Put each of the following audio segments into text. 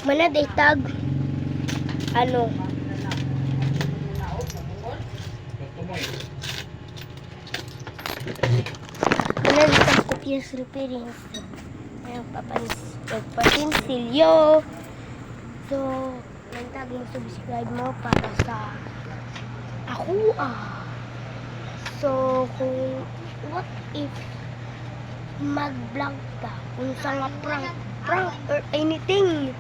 Manaday tag ano manaday tag copious reference. Ayun papansilyo. So tag mo subscribe mo para sa ako So kung what if mag-vlog ka kung sa nga prank or anything.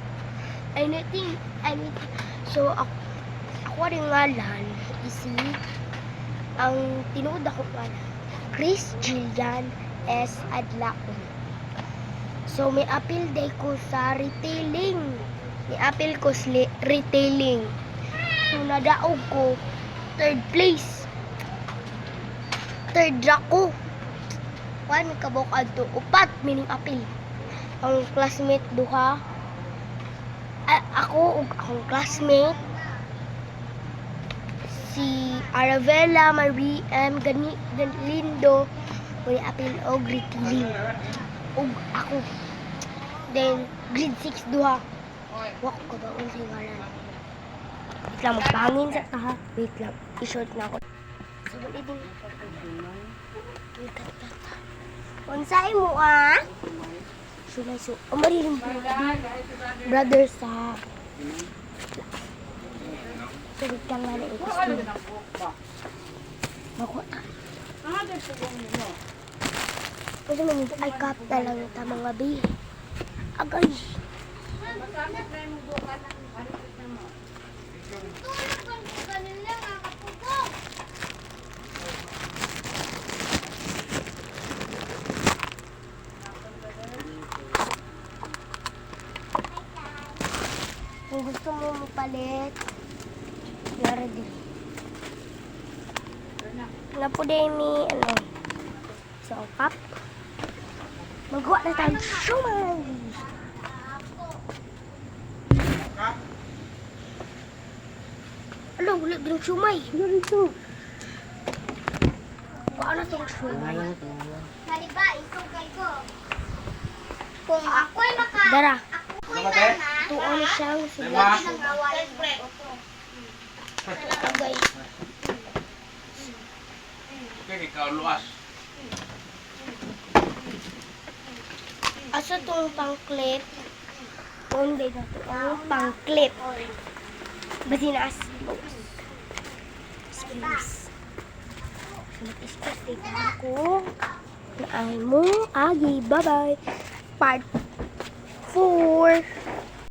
So ako rin ngalan isi ang tinuod ako ngalan Chris Jillian S. Adlaon. So may appeal day ko sa retailing. So nadaog ko third place. Third ako. Kuan kabok adto upat mining appeal. Ang classmate duha ako ug akong classmate si Aravela Marie M. Galindo may appeal og retailing ug ako. Then grade 6 duha. Wa ko ba unsay ngalan. Wait lang magpahangin sa taha. Wait lang. I-short na ako. So dili din. Unsay mo So, mariling brother sa tubig kang nga na ikusto. Makuha ta. Kasi naman ay kapta lang ita mga bi. Agay. Kung gusto mo mapalit, yara din. Wala po din ni, so, cup. Magawa na tayo shumay. Ano, wala din shumay. Wala din ito. Paano itong shumay? Haliba, isukay ko. Kung ako'y Dara. ako'y Tuon siyang sila. Agay. Okay, ikaw luas. Asa itong pang-clip? Hindi na ito. Ang pang-clip. Basi na space. Mag-space dito ako. Naay mo. Agi. Bye-bye. Part 4.